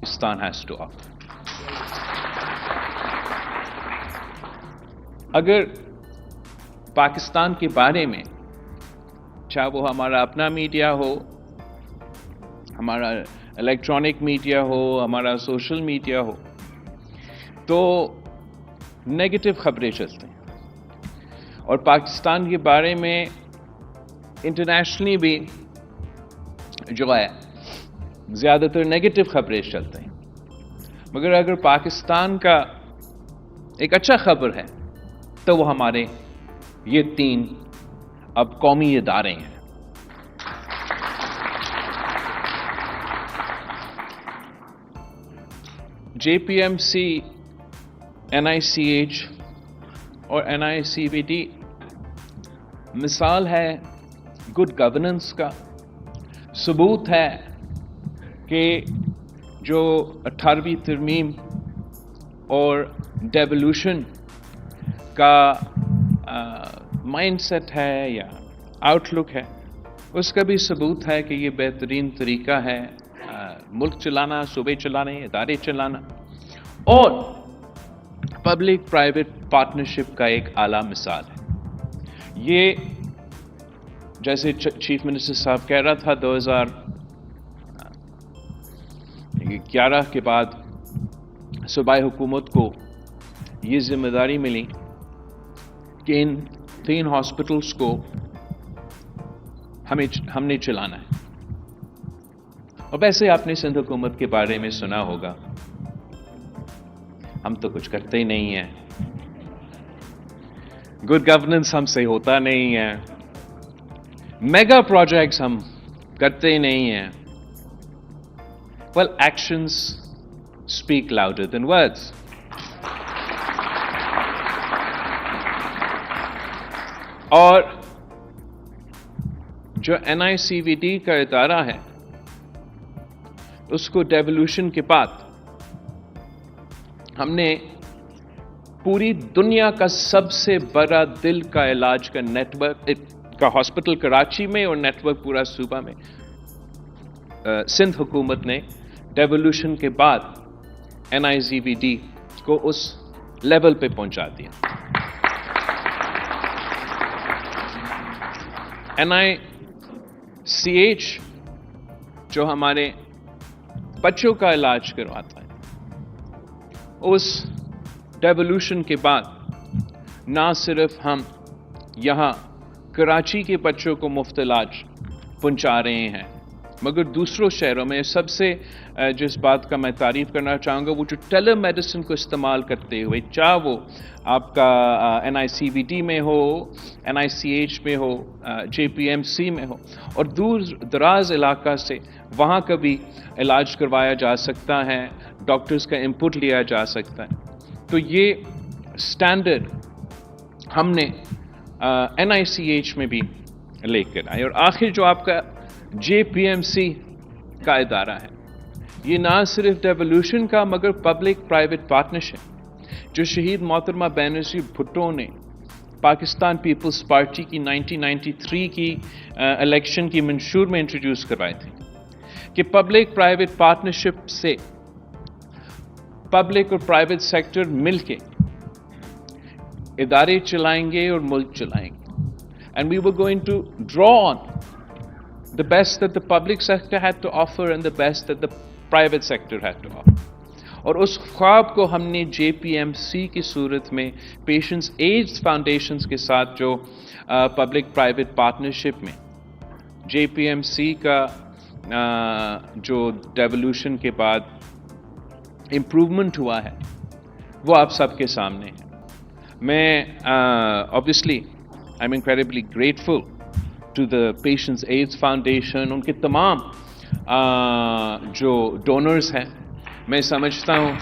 Pakistan has to offer. اگر پاکستان کے بارے میں چاہے وہ ہمارا اپنا میڈیا ہو، ہمارا الیکٹرانک میڈیا ہو، ہمارا سوشل میڈیا ہو، تو نیگیٹو خبریں چلتے ہیں، اور پاکستان کے بارے میں انٹرنیشنلی بھی جو ہے زیادہ تر نیگیٹو خبریں چلتے ہیں. مگر اگر پاکستان کا ایک اچھا خبر ہے تو وہ ہمارے یہ 3 اب قومی ادارے ہیں. JPMC، NICH اور NICVD مثال ہے گڈ گورننس کا، ثبوت ہے کہ جو 18ویں ترمیم اور ڈیولوشن کا مائنڈ سیٹ ہے یا آؤٹ لک ہے، اس کا بھی ثبوت ہے کہ یہ بہترین طریقہ ہے ملک چلانا، صوبے چلانے، ادارے چلانا، اور پبلک پرائیویٹ پارٹنرشپ کا ایک اعلیٰ مثال ہے. یہ جیسے چیف منسٹر صاحب کہہ رہا تھا 2011 کے بعد صوبائی حکومت کو یہ ذمہ داری ملی کہ ان 3 ہاسپٹلس کو ہم نے چلانا ہے. اور ویسے آپ نے سندھ حکومت کے بارے میں سنا ہوگا، ہم تو کچھ کرتے ہی نہیں ہیں، گڈ گورننس ہم سے ہوتا نہیں ہے، میگا پروجیکٹس ہم کرتے ہی نہیں ہیں. Well, actions speak louder than words. اور جو NICVD کا ادارہ ہے، اس کو ڈیولوشن کے بعد ہم نے پوری دنیا کا سب سے بڑا دل کا علاج کا نیٹ ورک کا ہاسپٹل کراچی میں اور نیٹ ورک پورا صوبہ میں سندھ حکومت نے ڈیولوشن کے بعد NICVD کو اس لیول پہ پہنچا دیا. NICH جو ہمارے بچوں کا علاج کرواتا ہے، اس ڈیولوشن کے بعد نہ صرف ہم یہاں کراچی کے بچوں کو مفت علاج پہنچا رہے ہیں، مگر دوسروں شہروں میں سب سے جس بات کا میں تعریف کرنا چاہوں گا، وہ جو ٹیلی میڈیسن کو استعمال کرتے ہوئے، چاہے وہ آپ کا NICVD میں ہو، NICH میں ہو، JPMC میں ہو، اور دور دراز علاقہ سے وہاں کا بھی علاج کروایا جا سکتا ہے، ڈاکٹرز کا انپٹ لیا جا سکتا ہے. تو یہ سٹینڈرڈ ہم نے NICH میں بھی لے کر آئے. اور آخر جو آپ کا JPMC کا ادارہ ہے، یہ نہ صرف ڈیولوشن کا مگر پبلک پرائیویٹ پارٹنرشپ جو شہید محترمہ بینظیر بھٹو نے پاکستان پیپلز پارٹی کی 1993 کی الیکشن کی منشور میں انٹروڈیوس کروائے تھے کہ پبلک پرائیویٹ پارٹنرشپ سے پبلک اور پرائیویٹ سیکٹر مل کے ادارے چلائیں گے اور ملک چلائیں گے. And we are going to draw on the best that the public sector had to offer and the best that the private sector had to offer. اور اس خواب کو ہم نے JPMC کی صورت میں پیشنٹس ایڈز فاؤنڈیشنز کے ساتھ جو پبلک پرائیویٹ پارٹنرشپ میں JPMC کا جو ڈیولوشن کے بعد امپروومنٹ ہوا ہے، وہ آپ سب کے سامنے ہے. میں obviously I'm incredibly grateful to the Patients AIDS Foundation، ان کے تمام جو ڈونرز ہیں. میں سمجھتا ہوں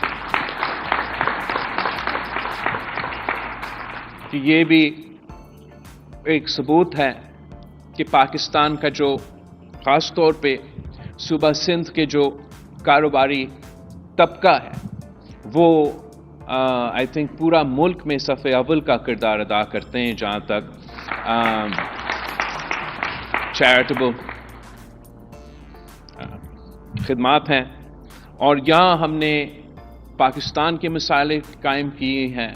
کہ یہ بھی ایک ثبوت ہے کہ پاکستان کا جو خاص طور پہ صوبہ سندھ کے جو کاروباری طبقہ ہے، وہ آئی تھنک پورا ملک میں صف اول کا کردار ادا کرتے ہیں جہاں تک چیریٹیبل خدمات ہیں. اور یہاں ہم نے پاکستان کے مسائل قائم کیے ہیں،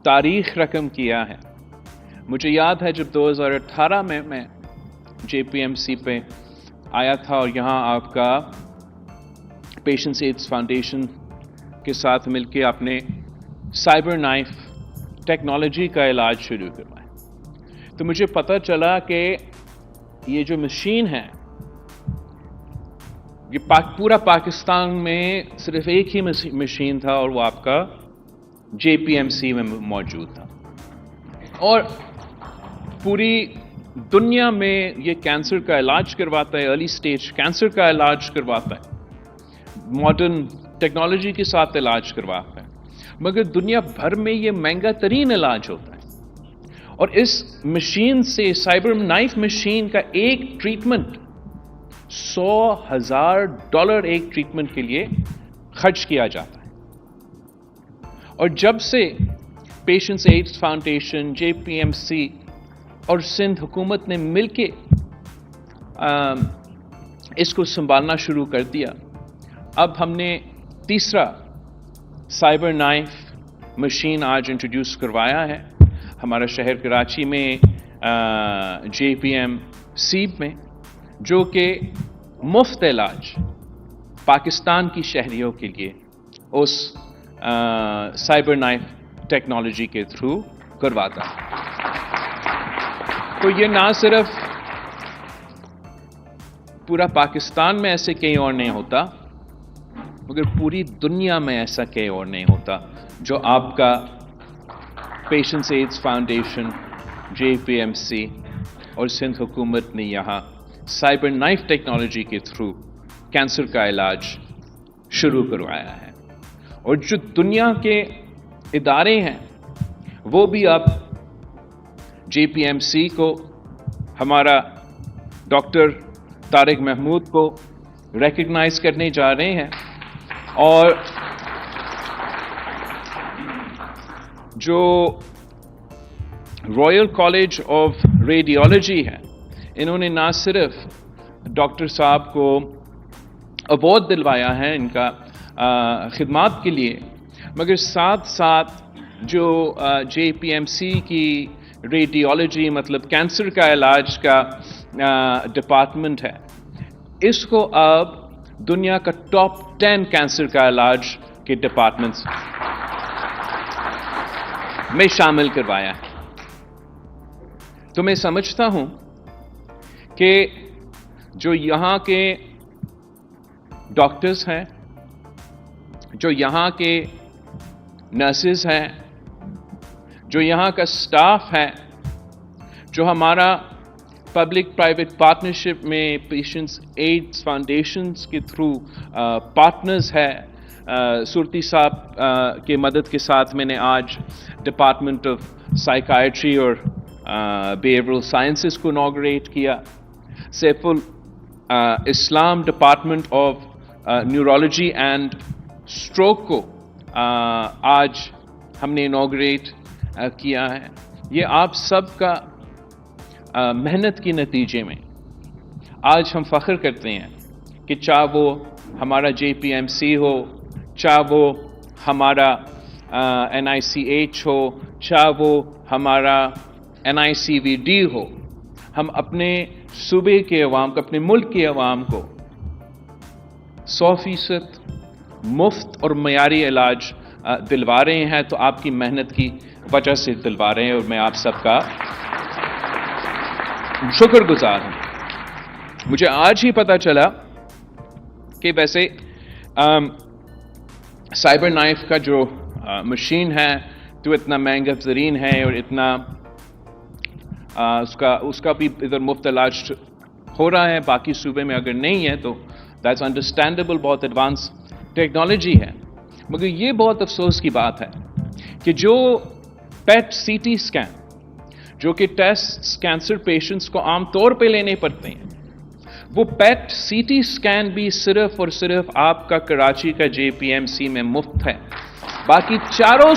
تاریخ رقم کیا ہے۔ مجھے یاد ہے جب 2018 میں JPMC پہ آیا تھا اور یہاں آپ کا پیشنٹس ایڈز فاؤنڈیشن کے ساتھ مل کے آپ نے سائبر نائف ٹیکنالوجی کا علاج شروع کروایا، تو مجھے پتہ چلا کہ یہ جو مشین ہے یہ پورا پاکستان میں صرف ایک ہی مشین تھا اور وہ آپ کا JPMC میں موجود تھا، اور پوری دنیا میں یہ کینسر کا علاج کرواتا ہے، ارلی سٹیج کینسر کا علاج کرواتا ہے، ماڈرن ٹیکنالوجی کے ساتھ علاج کرواتا ہے، مگر دنیا بھر میں یہ مہنگا ترین علاج ہوتا ہے۔ اور اس مشین سے، سائبر نائف مشین کا ایک ٹریٹمنٹ $100,000 ایک ٹریٹمنٹ کے لیے خرچ کیا جاتا ہے۔ اور جب سے پیشنٹس ایڈز فاؤنڈیشن، JPMC اور سندھ حکومت نے مل کے اس کو سنبھالنا شروع کر دیا، اب ہم نے تیسرا سائبر نائف مشین آج انٹروڈیوس کروایا ہے ہمارا شہر کراچی میں JPMC میں، جو کہ مفت علاج پاکستان کی شہریوں کے لیے اس سائبر نائف ٹیکنالوجی کے تھرو کرواتا ہے۔ تو یہ نہ صرف پورا پاکستان میں ایسے کہیں اور نہیں ہوتا، مگر پوری دنیا میں ایسا کہیں اور نہیں ہوتا جو آپ کا پیشنٹس ایڈز فاؤنڈیشن، JPMC اور سندھ حکومت نے یہاں سائبر نائف ٹیکنالوجی کے تھرو کینسر کا علاج شروع کروایا ہے۔ اور جو دنیا کے ادارے ہیں وہ بھی اب JPMC کو، ہمارا ڈاکٹر طارق محمود کو ریکگنائز کرنے جا رہے ہیں، اور جو رائل کالج آف ریڈیولوجی ہے، انہوں نے نہ صرف ڈاکٹر صاحب کو ایوارڈ دلوایا ہے ان کا خدمات کے لیے، مگر ساتھ ساتھ جو JPMC کی ریڈیولوجی مطلب کینسر کا علاج کا ڈپارٹمنٹ ہے، اس کو اب دنیا کا ٹاپ 10 کینسر کا علاج کے ڈپارٹمنٹس میں شامل کروایا ہے۔ تو میں سمجھتا ہوں کہ جو یہاں کے ڈاکٹرز ہیں، جو یہاں کے نرسز ہیں، جو یہاں کا سٹاف ہے، جو ہمارا پبلک پرائیویٹ پارٹنرشپ میں پیشنٹس ایڈز فاؤنڈیشنز کے تھرو پارٹنرز ہے، صورتی صاحب کے مدد کے ساتھ میں نے آج ڈپارٹمنٹ آف سائیکائٹری اور بیہیورل سائنسز کو انوگریٹ کیا، سیف الاسلام department of neurology and stroke کو آج ہم نے انوگریٹ کیا ہے۔ یہ آپ سب کا محنت کے نتیجے میں آج ہم فخر کرتے ہیں کہ چاہے وہ ہمارا JPMC ہو، چاہے وہ ہمارا NICH ہو، چاہے وہ ہمارا NICVD ہو، ہم اپنے صوبے کے عوام کو، اپنے ملک کے عوام کو 100% مفت اور معیاری علاج دلوا رہے ہیں، تو آپ کی محنت کی وجہ سے دلوا رہے ہیں، اور میں آپ سب کا شکر گزار ہوں۔ مجھے آج ہی پتا چلا کہ ویسے سائبر نائف کا جو مشین ہے تو اتنا مہنگا ترین ہے، اور اتنا اس کا بھی ادھر مفت علاج ہو رہا ہے، باقی صوبے میں اگر نہیں ہے تو دیٹس انڈرسٹینڈیبل، بہت ایڈوانس ٹیکنالوجی ہے۔ مگر یہ بہت افسوس کی بات ہے کہ جو پیٹ CT اسکین، جو کہ ٹیسٹ کینسر پیشنٹس کو عام طور پہ لینے پڑتے ہیں، وہ پیٹ CT اسکین بھی صرف اور صرف آپ کا کراچی کا JPMC میں مفت ہے، باقی چاروں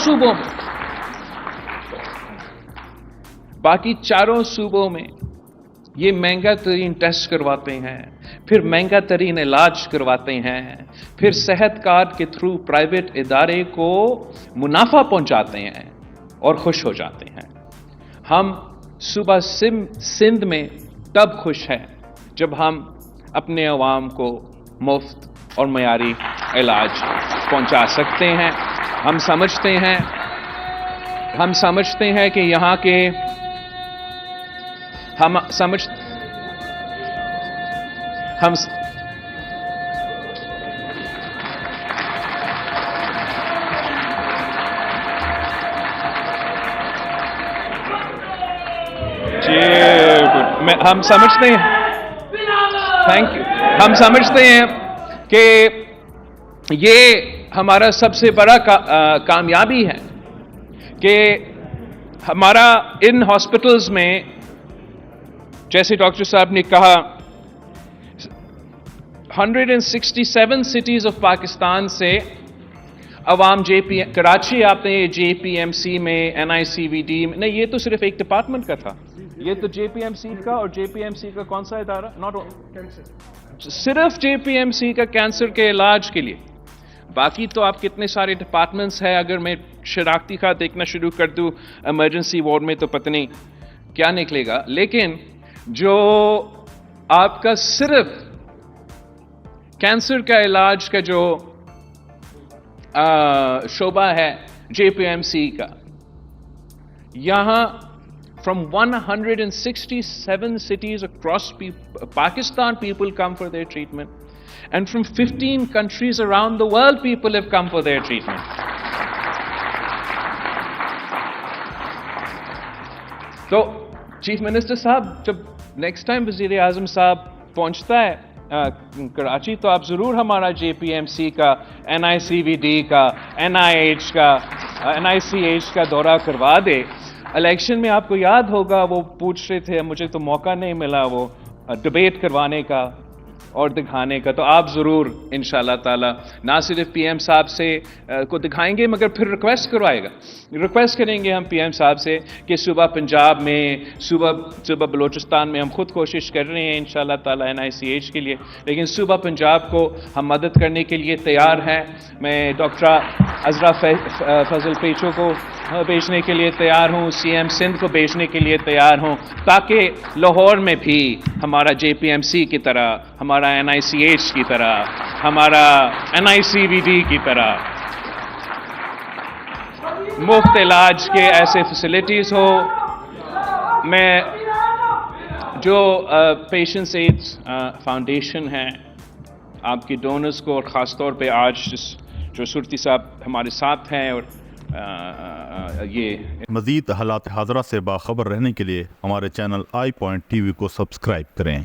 صوبوں میں یہ مہنگا ترین ٹیسٹ کرواتے ہیں، پھر مہنگا ترین علاج کرواتے ہیں، پھر صحت کارڈ کے تھرو پرائیویٹ ادارے کو منافع پہنچاتے ہیں اور خوش ہو جاتے ہیں۔ ہم صوبہ سندھ میں تب خوش ہیں جب ہم اپنے عوام کو مفت اور معیاری علاج پہنچا سکتے ہیں۔ ہم سمجھتے ہیں کہ یہاں کے ہم سمجھتے ہیں تھینک یو ہم سمجھتے ہیں کہ یہ ہمارا سب سے بڑا کامیابی ہے کہ ہمارا ان ہاسپٹلز میں، جیسے ڈاکٹر صاحب نے کہا، 167 سٹیز آف پاکستان سے عوام کراچی آتے ہیں جے پی ایم سی میں، این آئی سی وی ڈی میں، نہیں یہ تو صرف ایک ڈپارٹمنٹ کا تھا، یہ تو جے پی ایم سی کا، اور جے پی ایم سی کا کون سا ادارہ؟ صرف جے پی ایم سی کا کینسر کے علاج کے لیے، باقی تو آپ کتنے سارے ڈپارٹمنٹس ہیں، اگر میں شناختی خط دیکھنا شروع کر دوں ایمرجنسی وارڈ میں تو پتہ نہیں کیا نکلے گا، لیکن جو آپ کا صرف کینسر کا علاج کا جو شعبہ ہے جے پی ایم سی کا، یہاں from 167 cities across Pakistan people come for their treatment, and from 15 countries around the world people have come for their treatment. تو چیف منسٹر صاحب جب نیکسٹ ٹائم وزیر اعظم صاحب پہنچتا ہے کراچی تو آپ ضرور ہمارا جے پی ایم سی کا، این آئی سی وی ڈی کا، این آئی ایچ کا، این آئی سی ایچ کا دورہ کروا دے۔ الیکشن میں آپ کو یاد ہوگا وہ پوچھ رہے تھے، مجھے تو موقع نہیں ملا وہ ڈبیٹ کروانے کا اور دکھانے کا، تو آپ ضرور انشاءاللہ تعالی نہ صرف پی ایم صاحب سے کو دکھائیں گے مگر پھر ریکویسٹ کریں گے ہم پی ایم صاحب سے کہ صوبہ پنجاب میں، صوبہ بلوچستان میں ہم خود کوشش کر رہے ہیں انشاءاللہ تعالی این آئی سی ایچ کے لیے، لیکن صوبہ پنجاب کو ہم مدد کرنے کے لیے تیار ہیں۔ میں ڈاکٹر عذرا فضل پیچو کو بھیجنے کے لیے تیار ہوں، سی ایم سندھ کو بھیجنے کے لیے تیار ہوں، تاکہ لاہور میں بھی ہمارا جے پی ایم سی کی طرح، ہمارا این آئی سی ایچ کی طرح، ہمارا این آئی سی وی ڈی کی طرح مفت علاج کے ایسے فیسلٹیز ہو۔ میں جو پیشنٹس ایڈز فاؤنڈیشن ہے، آپ کی ڈونرز کو، اور خاص طور پہ آج جو صورتی صاحب ہمارے ساتھ ہیں، اور یہ مزید حالات حاضرہ سے باخبر رہنے کے لیے ہمارے channel I point T V کو سبسکرائب کریں۔